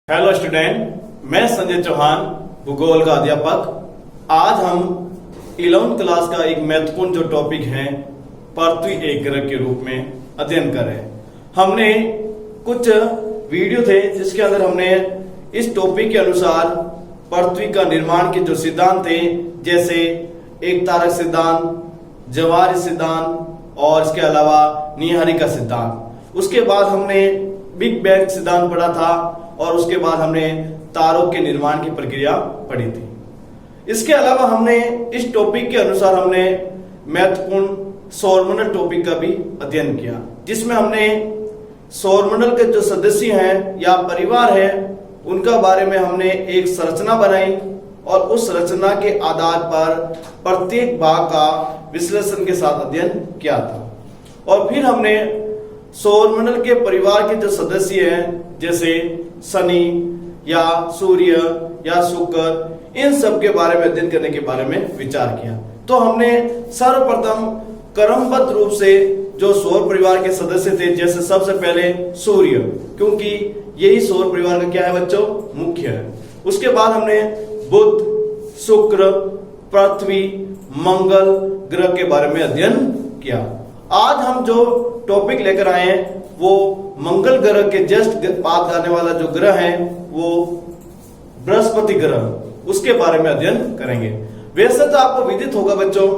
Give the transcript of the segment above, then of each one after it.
Hello student, मैं संजय चौहान, भूगोल का अध्यापक। आज हम 11वीं क्लास का एक महत्वपूर्ण जो टॉपिक है पृथ्वी एक ग्रह के रूप में अध्ययन कर रहे हैं। हमने कुछ वीडियो थे जिसके अंदर हमने इस टॉपिक के अनुसार पृथ्वी का निर्माण के जो सिद्धांत थे, जैसे एक तारक सिद्धांत, जवारी सिद्धांत और इसके अलावा नीहारिका सिद्धांत। उसके बाद हमने बिग बैंग सिद्धांत पढ़ा था और उसके बाद हमने तारों के निर्माण की प्रक्रिया पढ़ी थी। इसके अलावा हमने इस टॉपिक के अनुसार हमने महत्वपूर्ण सौरमंडल टॉपिक का भी अध्ययन किया, जिसमें हमने सौरमंडल के जो सदस्य हैं या परिवार है उनका बारे में हमने एक संरचना बनाई और उस रचना के आधार पर प्रत्येक भाग का विश्लेषण के साथ अध्ययन किया था। और फिर हमने सौरमंडल के परिवार के जो सदस्य हैं, जैसे शनि या सूर्य या शुक्र, इन सब के बारे में अध्ययन करने के बारे में विचार किया। तो हमने सर्वप्रथम क्रमबद्ध रूप से जो सौर परिवार के सदस्य थे, जैसे सबसे पहले सूर्य, क्योंकि यही सौर परिवार का क्या है बच्चों, मुख्य है। उसके बाद हमने बुध, शुक्र, पृथ्वी, मंगल ग्रह के बारे में अध्ययन किया। आज हम जो टॉपिक लेकर आए हैं वो मंगल ग्रह के जस्ट बाद आने वाला जो ग्रह है वो बृहस्पति ग्रह, उसके बारे में अध्ययन करेंगे। वैसे तो आपको विदित होगा बच्चों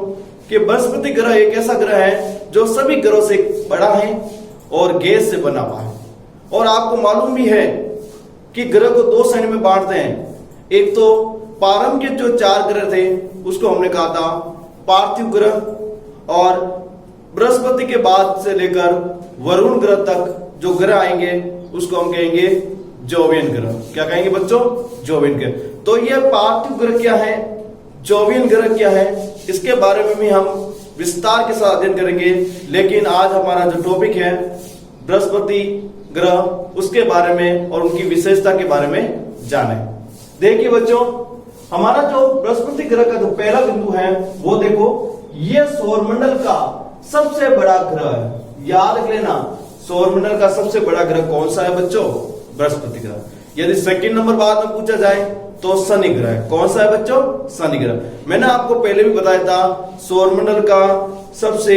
कि बृहस्पति ग्रह एक ऐसा ग्रह है जो सभी ग्रहों से बड़ा है और गैस से बना हुआ है। और आपको मालूम भी है कि ग्रह को दो श्रेणी में बांटते हैं। एक तो प्रारंभ के जो 4 ग्रह थे उसको हमने कहा था पार्थिव ग्रह, और बृहस्पति के बाद से लेकर वरुण ग्रह तक जो ग्रह आएंगे उसको हम कहेंगे जोवियन ग्रह। क्या कहेंगे बच्चों? जोवियन ग्रह। तो ये पार्थिव ग्रह क्या है, जोवियन ग्रह क्या है, इसके बारे में भी हम विस्तार के साथ अध्ययन करेंगे। लेकिन आज हमारा जो टॉपिक है बृहस्पति ग्रह, उसके बारे में और उनकी विशेषता के बारे में जाने। देखिए बच्चों, हमारा जो बृहस्पति ग्रह का जो पहला बिंदु है वो देखो, ये सौरमंडल का सबसे बड़ा ग्रह है। याद रख लेना, सौरमंडल का सबसे बड़ा ग्रह कौन सा है बच्चों? बृहस्पति ग्रह। यदि सेकंड नंबर बाद में पूछा जाए तो शनि ग्रह। कौन सा है बच्चों? शनि ग्रह। मैंने आपको पहले भी बताया था सौरमंडल का सबसे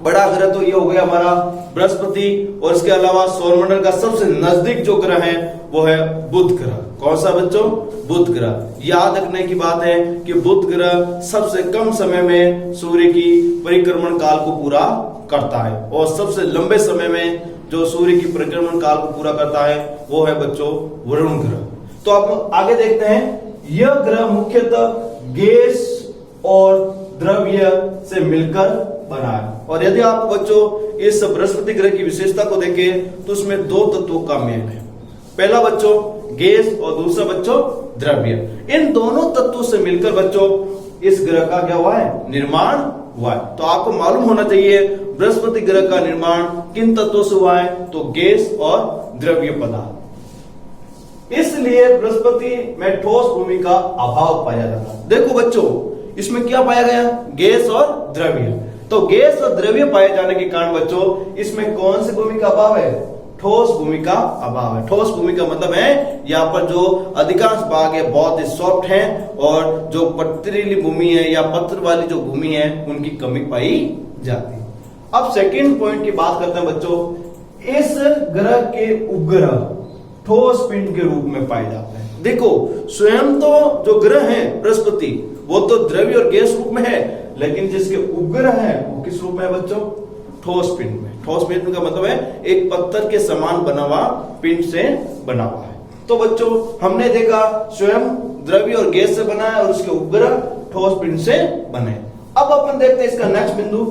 बड़ा ग्रह तो ये हो गया हमारा बृहस्पति, और इसके अलावा सौरमंडल का सबसे नजदीक जो ग्रह है वो है बुध ग्रह। कौन सा बच्चों? बुध ग्रह। याद रखने की बात है कि बुध ग्रह सबसे कम समय में सूर्य की परिक्रमण काल को पूरा करता है, और सबसे लंबे समय में जो सूर्य की परिक्रमण काल को पूरा करता है वो है बच्चों वरुण ग्रह। तो आप आगे देखते हैं, यह ग्रह मुख्यतः गैस और द्रव्य से मिलकर बना है। और यदि आप बच्चों इस बृहस्पति ग्रह की विशेषता को देखें तो उसमें 2 तत्वों का मेल है। पहला बच्चों गैस और दूसरा बच्चों द्रव्य। इन दोनों तत्वों से मिलकर बच्चों इस ग्रह का क्या हुआ है? निर्माण हुआ है। तो आपको मालूम होना चाहिए बृहस्पति ग्रह का निर्माण किन तत्वों से हुआ है? तो गैस और द्रव्य पदार्थ। इसलिए बृहस्पति में ठोस भूमि का अभाव पाया जाता है। देखो बच्चों, इसमें क्या पाया गया? गैस और द्रव्य। तो गैस और द्रव्य पाए जाने के कारण बच्चों इसमें कौन सी भूमि का अभाव है? ठोस भूमि का अभाव है। ठोस भूमि का मतलब है यहाँ पर जो अधिकांश भाग है बहुत ही सॉफ्ट है, और जो पथरीली भूमि है या पत्थर वाली जो भूमि है उनकी कमी पाई जाती है। अब सेकंड पॉइंट की बात करते हैं बच्चों, इस ग्रह के उपग्रह ठोस पिंड के रूप में पाए जाते हैं। देखो, स्वयं तो जो ग्रह है बृहस्पति वो तो द्रव्य और गैस रूप में है, लेकिन जिसके उपग्रह है वो किस रूप में है बच्चों? ठोस पिंड में। ठोस पिंड का मतलब है एक पत्थर के समान बना हुआ पिंड से बना हुआ है। तो बच्चों हमने देखा स्वयं द्रव्य और गैस से बना है और उसके उपग्रह ठोस पिंड से बने। अब अपन देखते हैं इसका नेक्स्ट बिंदु,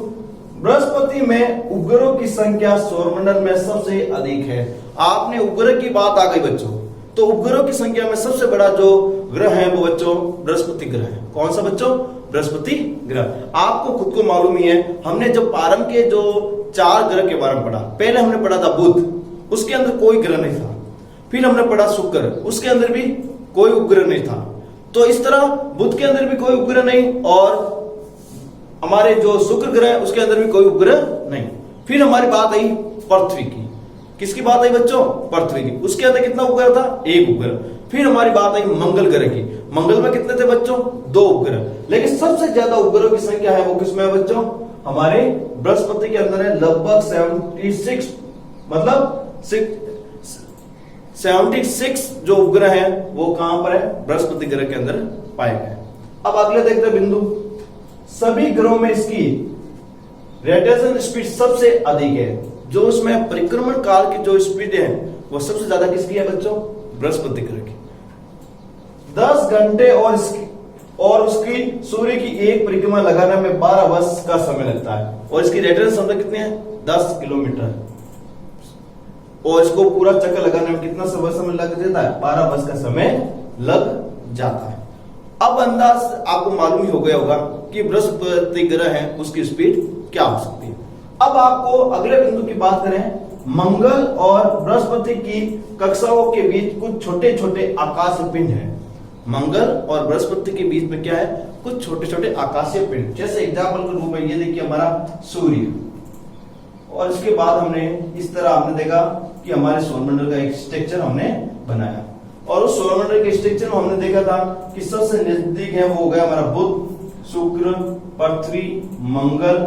बृहस्पति में उपग्रहों की संख्या सौरमंडल में सबसे अधिक है। आपने उपग्रह की बात आ गई बच्चों, तो उपग्रहों की संख्या में सबसे बड़ा जो ग्रह है वो बच्चों बृहस्पति ग्रह है। कौन सा बच्चों? बृहस्पति ग्रह। आपको खुद को मालूम ही है, हमने जब प्रारंभ के जो 4 ग्रह के बारे में पढ़ा, पहले हमने पढ़ा था बुध, उसके अंदर कोई ग्रह नहीं था। फिर हमने पढ़ा शुक्र, उसके अंदर भी कोई उपग्रह नहीं था। तो इस तरह बुध के अंदर भी कोई उपग्रह नहीं, और हमारे जो शुक्र ग्रह है उसके अंदर भी कोई उपग्रह नहीं। फिर हमारी बात आई पृथ्वी की। किसकी बात आई बच्चों? पृथ्वी की। उसके अंदर कितना उपग्रह था? एक उपग्रह। फिर हमारी बात आई मंगल ग्रह की। मंगल में कितने थे बच्चों? 2 उपग्रह। लेकिन सबसे ज्यादा उपग्रह की संख्या है वो किसमें है बच्चों? हमारे बृहस्पति के अंदर है, लगभग 76, मतलब 76 जो उपग्रह है वो कहां पर है? बृहस्पति ग्रह के अंदर पाए गए। अब अगले देखते हैं बिंदु, सभी ग्रहों में इसकी रोटेशन स्पीड सबसे अधिक है। जो उसमें परिक्रमण काल की जो स्पीड है वो सबसे ज्यादा किसकी है बच्चों? बृहस्पति ग्रह की। 10 घंटे और उसकी सूर्य की एक परिक्रमा लगाने में 12 वर्ष का समय लगता है। और इसकी रोटेशन क्षमता कितनी है? 10 किलोमीटर। और इसको पूरा चक्कर लगाने में कितना समय लग जाता है? 12 वर्ष का समय लग जाता है। अब अंदाज आपको मालूम ही हो गया होगा कि बृहस्पति ग्रह है उसकी स्पीड क्या हो सकती है। अब आपको अगले बिंदु की बात करें, मंगल और बृहस्पति की कक्षाओं के बीच कुछ छोटे छोटे आकाशीय पिंड हैं। मंगल और बृहस्पति के बीच में क्या है? कुछ छोटे छोटे आकाशीय पिंड। जैसे एग्जाम्पल के रूप में ये देखिए हमारा सूर्य, और इसके बाद हमने इस तरह हमने देखा कि हमारे सौरमंडल का एक स्ट्रक्चर हमने बनाया। और उस सौरमंडल के स्ट्रक्चर में हमने देखा था कि सबसे नजदीक है वो हो गया हमारा बुध, शुक्र, पृथ्वी, मंगल,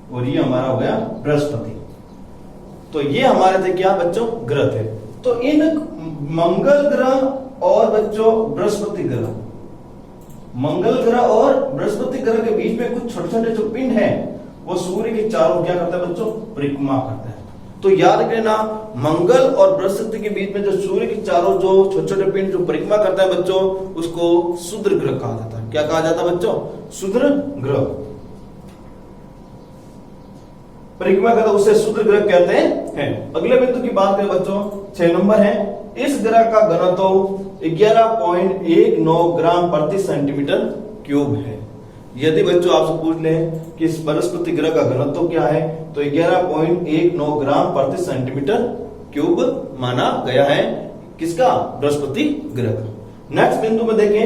और ये हमारा हो गया बृहस्पति। तो ये हमारे थे क्या बच्चों? ग्रह थे। तो इन मंगल ग्रह और बच्चों बृहस्पति ग्रह, मंगल ग्रह और बृहस्पति ग्रह के बीच में कुछ छोटे छोटे जो पिंड हैं वो सूर्य के चारों क्या करता है बच्चों? परिक्रमा करता है। तो याद रखना, मंगल और बृहस्पति के बीच में जो सूर्य के चारों जो छोटे छोटे पिंड जो परिक्रमा करता है बच्चों, उसको क्षुद्र ग्रह कहा जाता है। क्या कहा जाता है बच्चों? क्षुद्र ग्रह। परिक्रमा करता उसे क्षुद्र ग्रह कहते हैं। अगले बिंदु की बात करें बच्चों, 6 नंबर है, इस ग्रह का घनत्व 11.19 ग्राम प्रति सेंटीमीटर क्यूब है। यदि बच्चों आपसे पूछ ले कि इस बृहस्पति ग्रह का घनत्व क्या है, तो 11.19 ग्राम प्रति सेंटीमीटर क्यूब माना गया है। किसका? बृहस्पति ग्रह का। नेक्स्ट बिंदु में देखें,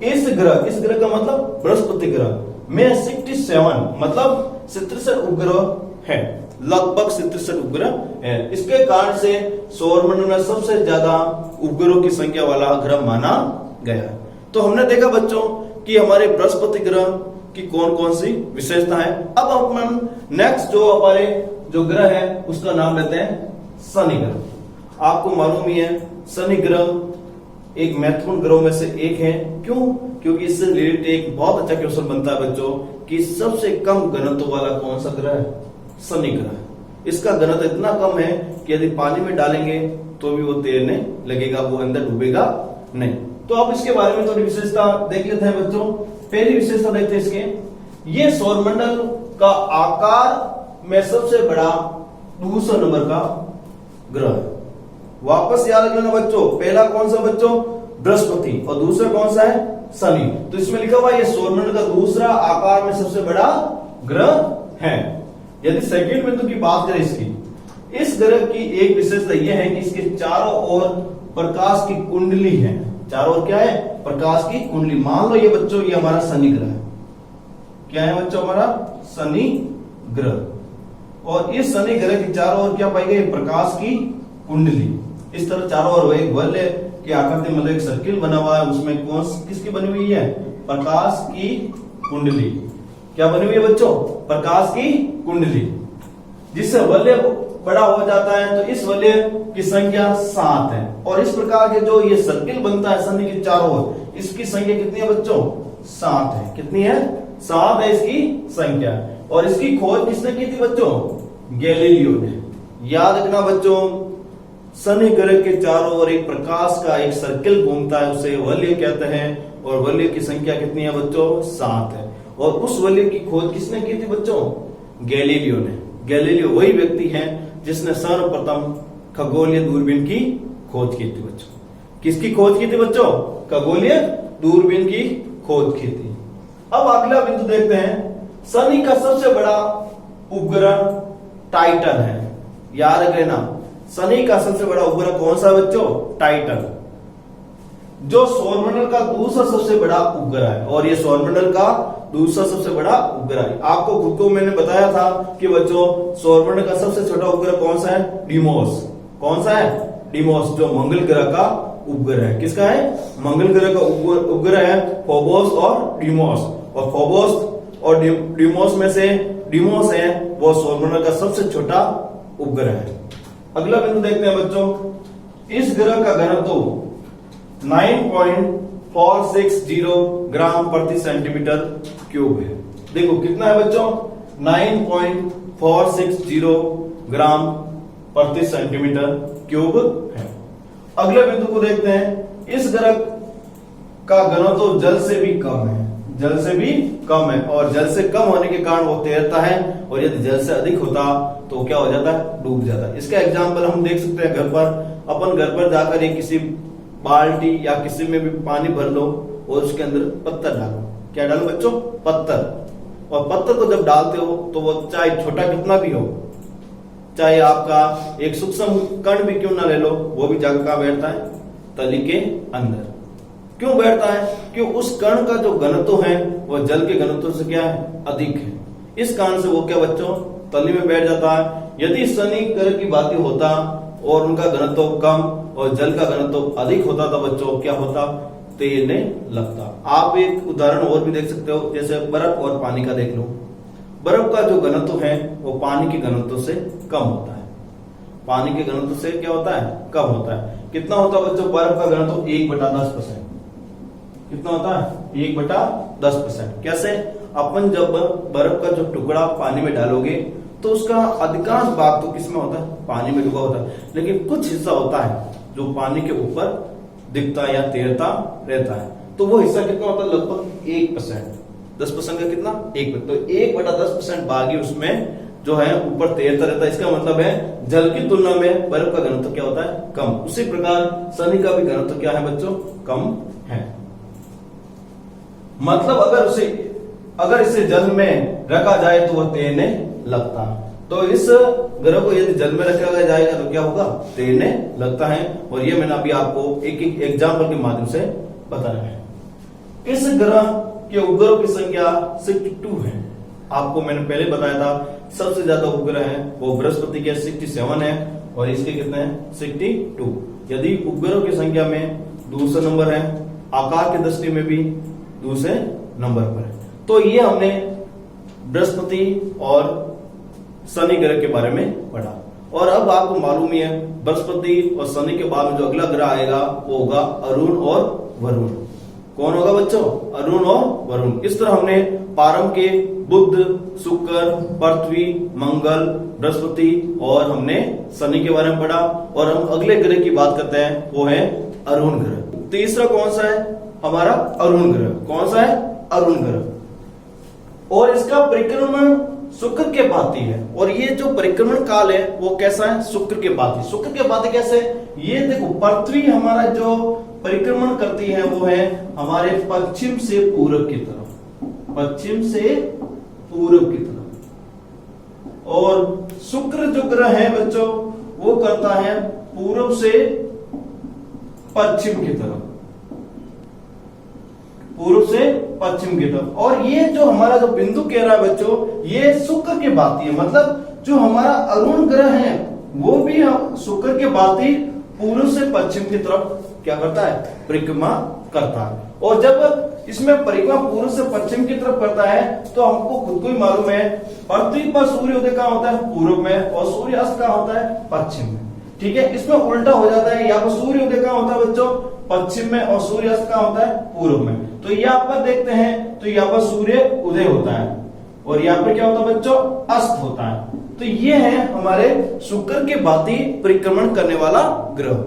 इस ग्रह का मतलब बृहस्पति ग्रह में 67 मतलब 67 उपग्रह है, लगभग 67 उपग्रह है। इसके कारण से सौरमंडल में सबसे ज्यादा उपग्रहों की संख्या वाला ग्रह माना गया है। तो हमने देखा बच्चों कि हमारे बृहस्पति ग्रह की कौन कौन सी विशेषता है। अब अपन नेक्स्ट जो हमारे जो ग्रह है उसका नाम लेते हैं शनि ग्रह। आपको मालूम ही है शनि ग्रह एक महत्वपूर्ण ग्रहों में से एक है। क्यों? क्योंकि इससे रिलेटेड एक बहुत अच्छा क्वेश्चन बनता है बच्चों कि सबसे कम घनत्व वाला कौन सा ग्रह है? शनि ग्रह। इसका घनत्व इतना कम है कि यदि पानी में डालेंगे तो भी वो तैरने लगेगा, वो अंदर डूबेगा नहीं। तो अब इसके बारे में थोड़ी विशेषता देख लेते हैं बच्चों। पहली विशेषता देखते हैं इसके, ये सौरमंडल का आकार में सबसे बड़ा दूसरा नंबर का ग्रह है। वापस याद रखना बच्चों, पहला कौन सा बच्चों? बृहस्पति, और दूसरा कौन सा है? शनि। तो इसमें लिखा हुआ ये सौरमंडल का दूसरा आकार में सबसे बड़ा ग्रह है। यदि सेकंड बिंदु की बात करें इसकी, इस ग्रह की एक विशेषता यह है कि इसके चारों ओर प्रकाश की कुंडली है। चारों ओर क्या है? प्रकाश की कुंडली। मान लो ये बच्चों ये हमारा शनि ग्रह है। क्या है बच्चों? हमारा शनि ग्रह। और इस शनि ग्रह के चारों ओर क्या पाई गई? प्रकाश की कुंडली। इस तरह चारों ओर एक वलय की आकृति मतलब एक सर्किल बना हुआ है, उसमें कौन किसकी बनी हुई है? प्रकाश की कुंडली। क्या बनी हुई है बच्चों? प्रकाश की कुंडली। जिससे वलय बड़ा हो जाता है तो इस वलय की संख्या 7 है। और इस प्रकार के जो ये सर्किल बनता है शनि के चारों ओर, इसकी संख्या कितनी है बच्चों? 7 है। कितनी है? 7 है इसकी संख्या। और इसकी खोज किसने की थी बच्चों? गैलीलियो ने। याद रखना बच्चों, शनि ग्रह के चारों ओर एक प्रकाश का एक सर्किल घूमता है, उसे वलय कहते हैं। और वलय की संख्या कितनी है बच्चों? 7 है। और उस वलय की खोज किसने की थी बच्चों? गैलीलियो ने। गैलीलियो वही व्यक्ति है जिसने सर्वप्रथम खगोलीय दूरबीन की खोज की थी बच्चों। किसकी खोज की थी बच्चों? खगोलीय दूरबीन की खोज की थी। अब अगला बिंदु देखते हैं, शनि का सबसे बड़ा उपग्रह टाइटन है। याद रख लेना, शनि का सबसे बड़ा उपग्रह कौन सा बच्चों? टाइटन। जो सौरमंडल का दूसरा सबसे बड़ा उपग्रह है, और ये सौरमंडल का दूसरा सबसे बड़ा उपग्रह है। आपको खुद को मैंने बताया था कि बच्चों सौरमंडल का सबसे छोटा उपग्रह कौन सा है? डिमोस। कौन सा है? डिमोस, जो मंगल ग्रह का उपग्रह है। किसका है? मंगल ग्रह का उपग्रह है फोबोस और डिमोस। और फोबोस और डिमोस में से डिमोस है वो सौरमंडल का सबसे छोटा उपग्रह है। अगला बिंदु देखते हैं बच्चों, इस ग्रह का घनत्व 9.460 ग्राम प्रति सेंटीमीटर क्यूब है। देखो कितना है बच्चों? 9.460 ग्राम प्रति सेंटीमीटर क्यूब है। अगले बिंदु को देखते हैं, इस ग्रह का घनत्व जल से भी कम है। जल से भी कम है, और जल से कम होने के कारण वो तैरता है, और यदि जल से अधिक होता तो क्या हो जाता है? डूब जाता है। इसका एग्जाम्पल हम देख सकते हैं घर पर। अपन घर पर जाकर ये किसी बाल्टी या किसी में भी पानी भर लो और उसके अंदर पत्थर डालो। क्या डालो बच्चों? पत्थर। और पत्थर को जब डालते हो तो वो चाहे छोटा कितना भी हो, चाहे आपका एक सूक्ष्म कण भी क्यों ना ले लो, वो भी जाकर कहां बैठता है? तली के अंदर। क्यों बैठता है? क्यों उस कण का जो घनत्व है वो जल के घनत्व से क्या है? अधिक है। इस कारण से वो क्या बच्चों? तली में बैठ जाता है। यदि शनि ग्रह की बातें होता और उनका घनत्व कम और जल का घनत्व अधिक होता तो बच्चों क्या होता? तैरने लगता। आप एक उदाहरण और भी देख सकते हो, जैसे बर्फ और पानी का देख लो। बर्फ का जो घनत्व है वो पानी के घनत्व से कम होता है। पानी के घनत्व से क्या होता है? कम होता है। कितना होता है बच्चों? बर्फ का घनत्व 1/10%। कितना होता है? 1/10%। कैसे? अपन जब बर्फ का जो टुकड़ा पानी में डालोगे तो उसका अधिकांश भाग तो किसमें होता है? पानी में डूबा होता है, लेकिन कुछ हिस्सा होता है जो पानी के ऊपर दिखता या तैरता रहता है। तो वो हिस्सा कितना होता है? लगभग 1%। 10% का कितना? 1%। तो 1/10% भाग ही उसमें जो है ऊपर तैरता रहता है। इसका मतलब है जल की तुलना में बर्फ का घनत्व क्या होता है? कम। उसी प्रकार शनि का भी घनत्व क्या है बच्चों? कम है। मतलब अगर इसे जल में रखा जाए तो वह तैरने लगता। तो इस ग्रह को यदि जल में रखा जाएगा तो क्या होगा? तैरने लगता है। और ये मैंने अभी आपको एक एग्जाम्पल के माध्यम से बताया है। इस ग्रह के उपग्रहों की संख्या 62 है। आपको मैंने पहले बताया था सबसे ज्यादा उपग्रह है वो बृहस्पति के 67 है, और इसके कितने हैं? 62। यदि उपग्रहों की संख्या में दूसरा नंबर है, आकार की दृष्टि में भी दूसरे नंबर पर है। तो ये हमने बृहस्पति और शनि ग्रह के बारे में पढ़ा। और अब आपको मालूम ही है बृहस्पति और शनि के बाद में जो अगला ग्रह आएगा वो होगा अरुण और वरुण। कौन होगा बच्चों? अरुण और वरुण। इस तरह हमने प्रारंभ के बुध, शुक्र, पृथ्वी, मंगल, बृहस्पति और हमने शनि के बारे में पढ़ा। और हम अगले ग्रह की बात करते हैं वो है अरुण ग्रह। तीसरा कौन सा है? हमारा अरुण ग्रह। कौन सा है? अरुण ग्रह। और इसका परिक्रमण शुक्र के भांति है। और ये जो परिक्रमण काल है वो कैसा है? शुक्र के भांति। शुक्र के भांति कैसे? ये देखो पृथ्वी हमारा जो परिक्रमण करती है वो है हमारे पश्चिम से पूर्व की तरफ। पश्चिम से पूर्व की तरफ। और शुक्र जो ग्रह है बच्चों वो करता है पूर्व से पश्चिम की तरफ। पूर्व से पश्चिम की तरफ। और ये जो हमारा जो बिंदु कह रहा है बच्चों ये शुक्र के भांति है। मतलब जो हमारा अरुण ग्रह है वो भी शुक्र के भांति पूर्व से पश्चिम की तरफ क्या करता है? परिक्रमा करता है। और जब इसमें परिक्रमा पूर्व से पश्चिम की तरफ करता है तो हमको खुद को ही मालूम है पृथ्वी पर सूर्योदय कहां होता है? पूर्व में। और सूर्यास्त कहां होता है? पश्चिम में। ठीक है, इसमें उल्टा हो जाता है। यहाँ पर सूर्योदय कहां होता है बच्चों? पश्चिम में। और सूर्यास्त कहां होता है? पूर्व में। तो यहाँ पर देखते हैं तो यहाँ पर सूर्य उदय होता है और यहाँ पर क्या होता है बच्चों? अस्त होता है। तो ये है हमारे शुक्र के भांति परिक्रमण करने वाला ग्रह।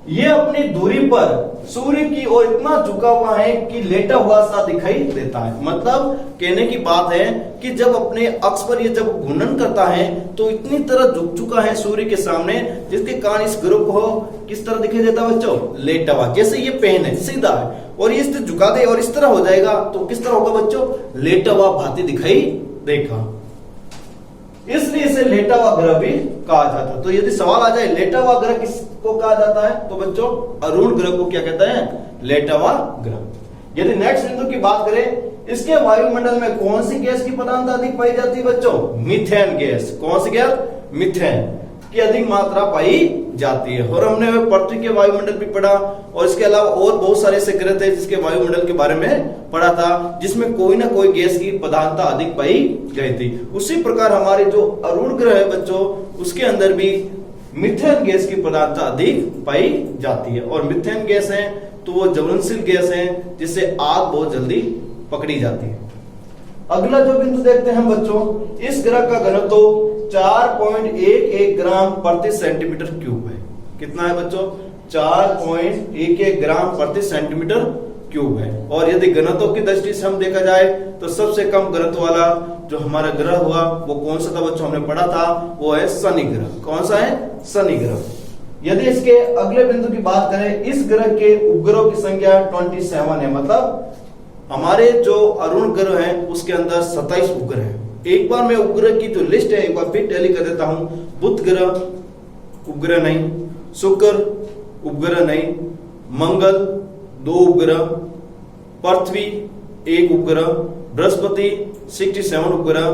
ये अपनी दूरी पर सूर्य की ओर इतना झुका हुआ है कि लेटा हुआ सा दिखाई देता है। मतलब कहने की बात है कि जब अपने अक्ष पर ये जब घूर्णन करता है तो इतनी तरह झुक चुका है सूर्य के सामने, जिसके कारण इस ग्रह को किस तरह दिखाई देता है बच्चों? लेटा हुआ। जैसे ये पेन है सीधा है और ये इस झुका दे और इस तरह हो जाएगा तो किस तरह होगा बच्चों? लेटा हुआ भांति दिखाई देगा। इसलिए इसे लेटा हुआ ग्रह भी कहा जाता है। तो यदि सवाल आ जाए लेटा हुआ ग्रह किसको कहा जाता है, तो बच्चों अरुण ग्रह को क्या कहते हैं, लेटा हुआ ग्रह। यदि नेक्स्ट बिंदु की बात करें, इसके वायुमंडल में कौन सी गैस की प्रधानता अधिक पाई जाती है बच्चों, मीथेन गैस। कौन सी गैस, मीथेन की अधिक मात्रा पाई जाती है। और हमने पृथ्वी के वायुमंडल भी पढ़ा, और इसके अलावा और बहुत सारे ऐसे ग्रह थे जिसके वायुमंडल के बारे में पढ़ा था, जिसमें कोई ना कोई गैस की प्रधानता अधिक पाई गई थी। उसी प्रकार हमारे जो अरुण ग्रह है बच्चों, उसके अंदर भी मीथेन गैस की प्रधानता अधिक पाई जाती है। और मीथेन गैस है तो वो ज्वलनशील गैस है, जिससे आग बहुत जल्दी पकड़ी जाती है। अगला जो बिंदु देखते हैं हम बच्चों, इस ग्रह का घनत्व 4.11 ग्राम प्रति सेंटीमीटर क्यूब है। कितना है बच्चों, 4.11 ग्राम प्रति सेंटीमीटर क्यूब है। और यदि घनत्व की दृष्टि से हम देखा जाए तो सबसे कम घनत्व वाला जो हमारा ग्रह हुआ वो कौन सा था बच्चों, हमने पढ़ा था, वो है शनि ग्रह। कौन सा है, शनि ग्रह। यदि इसके अगले बिंदु की बात करें, इस ग्रह के उपग्रहों की संख्या 27 है। मतलब हमारे जो अरुण ग्रह है उसके अंदर 27 उपग्रह है। एक बार मैं उपग्रह की जो लिस्ट है एक बार फिर टैली कर देता हूं। बुध ग्रह उपग्रह नहीं, शुक्र उपग्रह नहीं, मंगल 2 उपग्रह, पृथ्वी 1 उपग्रह, बृहस्पति 67 उपग्रह,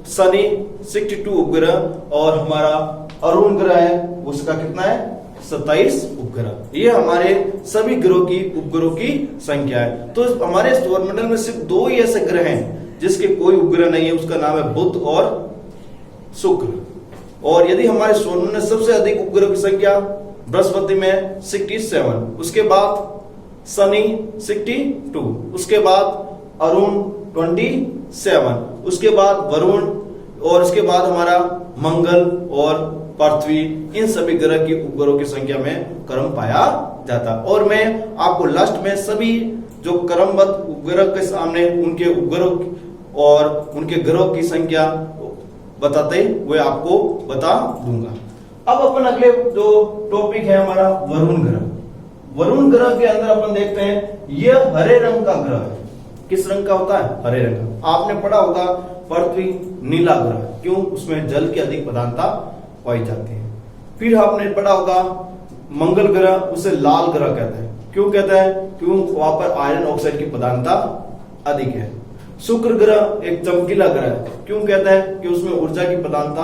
शनि 62 उपग्रह, और हमारा अरुण ग्रह है उसका कितना है, 27 उपग्रह। ये हमारे सभी ग्रहों की उपग्रहों की संख्या है। तो हमारे सौरमंडल में सिर्फ 2 ही ऐसे ग्रह हैं जिसके कोई उपग्रह नहीं है, उसका नाम है बुध और शुक्र। और यदि हमारे सौरमंडल में सबसे अधिक उपग्रह की संख्या बृहस्पति में 67, उसके बाद शनि 62, उसके बाद अरुण 27, उसके बाद वरुण, और उसके बाद हमारा मंगल और पृथ्वी। इन सभी ग्रह की उपग्रहों की संख्या में क्रम पाया जाता। और मैं आपको लास्ट में सभी जो क्रमबद्ध उपग्रह के सामने उनके उपग्रह और उनके ग्रहों की संख्या बताते हुए आपको बता दूंगा। अब अपन अगले जो टॉपिक है हमारा वरुण ग्रह। वरुण ग्रह के अंदर अपन देखते हैं यह हरे रंग का ग्रह है। किस रंग का होता है, हरे रंग का। आपने पढ़ा होगा पृथ्वी नीला ग्रह, क्यों, उसमें जल की अधिक प्रधानता पाई जाती है। फिर आपने पढ़ा होगा मंगल ग्रह, उसे लाल ग्रह कहते हैं। क्यों कहते हैं, क्यों वहां पर आयरन ऑक्साइड की प्रधानता अधिक है। शुक्र ग्रह एक चमकीला ग्रह है, क्यों कहते हैं कि उसमें ऊर्जा की प्रधानता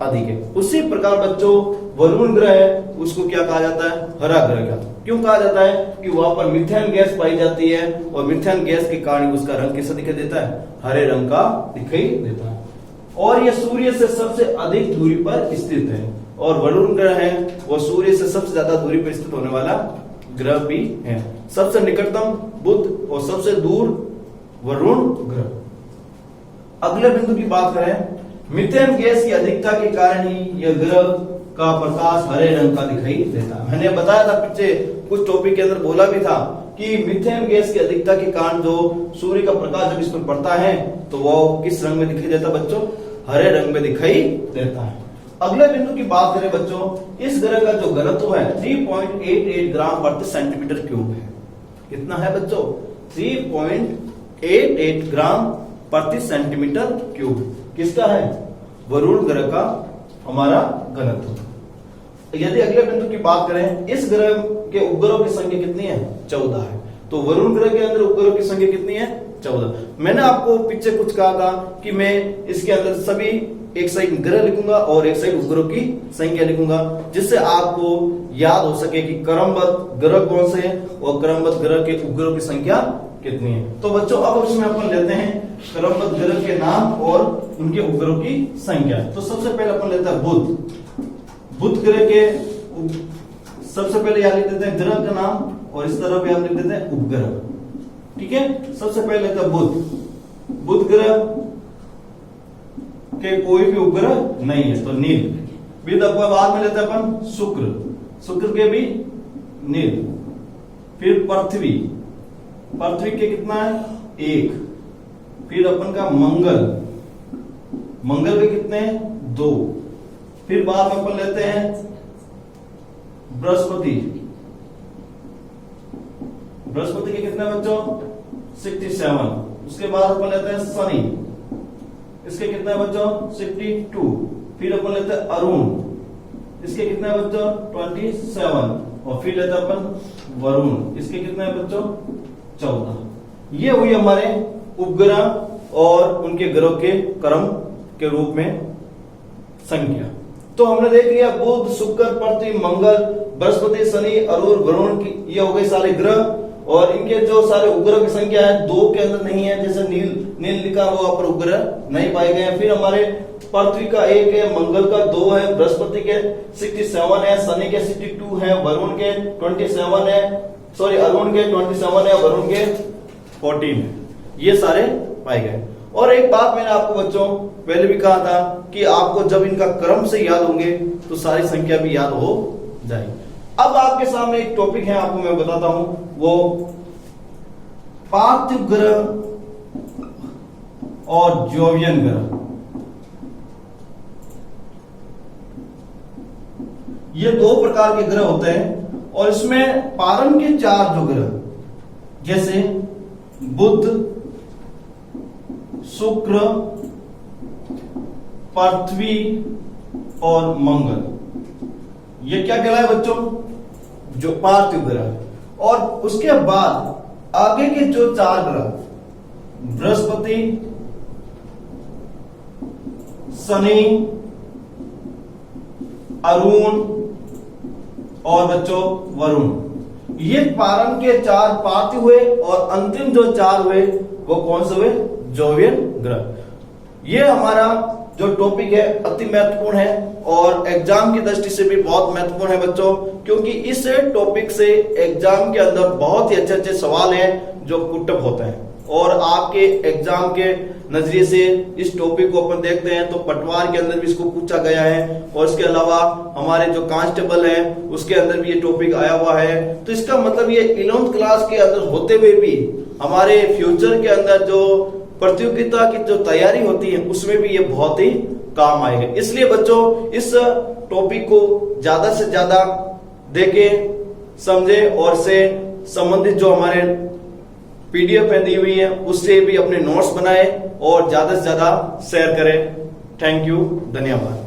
अधिक है। उसी प्रकार बच्चों वरुण ग्रह है उसको क्या कहा जाता है, हरा ग्रह का। क्यों कहा जाता है कि वहां पर मीथेन गैस पाई जाती है, और मीथेन गैस के कारण उसका रंग कैसा दिखाई देता है, हरे रंग का दिखाई देता है। और यह सूर्य से सबसे अधिक दूरी पर स्थित है। और वरुण ग्रह है वो सूर्य से सबसे ज्यादा दूरी पर स्थित होने वाला ग्रह भी है। सबसे निकटतम बुध और सबसे दूर वरुण ग्रह। अगले बिंदु की बात करें, मीथेन गैस की अधिकता के कारण ही यह ग्रह का प्रकाश हरे रंग का दिखाई देता है। मैंने बताया था पीछे कुछ टॉपिक के अंदर बोला भी था कि मीथेन गैस की अधिकता के कारण जो सूर्य का प्रकाश जब इस पर पड़ता है तो वो किस रंग में दिखाई देता है बच्चों, हरे रंग में दिखाई देता है। अगले बिंदु की बात करें बच्चों, इस ग्रह का जो घनत्व है 3.88 ग्राम प्रति सेंटीमीटर क्यूब है। कितना है बच्चों, 3.88 ग्राम प्रति सेंटीमीटर क्यूब। किसका है, वरुण ग्रह का हमारा घनत्व। यदि अगले बिंदु की बात करें, इस ग्रह के उपग्रहों की संख्या कितनी है, 14 है। तो वरुण ग्रह के अंदर उपग्रहों की संख्या कितनी है, 14। मैंने आपको पीछे कुछ कहा था कि मैं इसके अंदर सभी एक साइड ग्रह लिखूंगा और एक साइड उपग्रहों की संख्या लिखूंगा, जिससे आपको याद हो सके कि क्रमबद्ध ग्रह कौन से हैं और क्रमबद्ध ग्रह के उपग्रहों की संख्या कितनी है। तो बच्चों अब इसमें अपन लेते हैं क्रमबद्ध ग्रह के नाम और उनके उपग्रहों की संख्या। तो सबसे पहले अपन लेते हैं बुध। बुध ग्रह के सबसे पहले यहां लिख देते हैं ग्रह का नाम, और इस तरह भी हम लिख देते हैं उपग्रह। ठीक है, सबसे पहले लेते हैं बुध। बुध ग्रह के कोई भी उपग्रह नहीं है तो नील। फिर बाद में लेते हैं अपन शुक्र, शुक्र के भी नील। फिर पृथ्वी, पृथ्वी के कितना है, 1। फिर अपन का मंगल, मंगल के कितने हैं, 2। फिर बाद में अपन लेते हैं बृहस्पति, बृहस्पति के कितने बच्चों, 67। उसके बाद अपन लेते हैं शनि, इसके कितने हैं बच्चों 62। फिर अपन लेते हैं अरुण, इसके कितने हैं बच्चों 27। और फिर लेते हैं अपन वरुण, इसके कितने हैं बच्चों 14। ये हुई हमारे उपग्रह और उनके ग्रह के क्रम के रूप में संख्या। तो हमने देख लिया बुध, शुक्र, पृथ्वी, मंगल, बृहस्पति, शनि, अरुण, वरुण की ये हो गए सारे ग्रह। और इनके जो सारे उपग्रह की संख्या है 2 के अंदर नहीं है, जैसे नील लिखा हुआ पर उपग्रह नहीं पाए गए हैं। फिर हमारे पृथ्वी का 1 है, मंगल का 2 है, बृहस्पति के 67 है, शनि के 62 है, वरुण के 27 है, सॉरी अरुण के 27 है, वरुण के 14 है। ये सारे पाए गए। और एक बात मैंने आपको बच्चों पहले भी कहा था कि आपको जब इनका क्रम से याद होंगे तो सारी संख्या भी याद हो जाएगी। अब आपके सामने एक टॉपिक है, आपको मैं बताता हूं, वो पार्थिव ग्रह और जोवियन ग्रह। ये 2 प्रकार के ग्रह होते हैं और इसमें पारण के 4 जो ग्रह जैसे बुध, शुक्र, पृथ्वी और मंगल, ये क्या कहलाए बच्चों जो पार्थिव ग्रह। और उसके बाद आगे के जो 4 ग्रह बृहस्पति, शनि, अरुण और बच्चों वरुण, ये पारण के 4 पार्थिव हुए और अंतिम जो 4 हुए वो कौन से हुए जोवियन ग्रह। ये हमारा जो टॉपिक है अति महत्वपूर्ण है और एग्जाम की दृष्टि से भी बहुत महत्वपूर्ण है बच्चों, क्योंकि इस टॉपिक से एग्जाम के अंदर बहुत ही अच्छे अच्छे सवाल हैं जो पुटअप होते हैं। और आपके एग्जाम के नजरिए से इस टॉपिक को अपन देखते हैं तो पटवार के अंदर भी इसको पूछा गया है और इसके अलावा हमारे जो कांस्टेबल है उसके अंदर भी ये टॉपिक आया हुआ है। तो इसका मतलब ये 11th क्लास के अंदर होते हुए भी हमारे फ्यूचर के अंदर जो प्रतियोगिता की जो तैयारी होती है उसमें भी ये बहुत ही काम आएगा। इसलिए बच्चों इस टॉपिक को ज्यादा से ज्यादा देखें, समझे और से संबंधित जो हमारे पीडीएफ है दी हुई है उससे भी अपने नोट्स बनाएं और ज्यादा से ज्यादा शेयर करें। थैंक यू, धन्यवाद।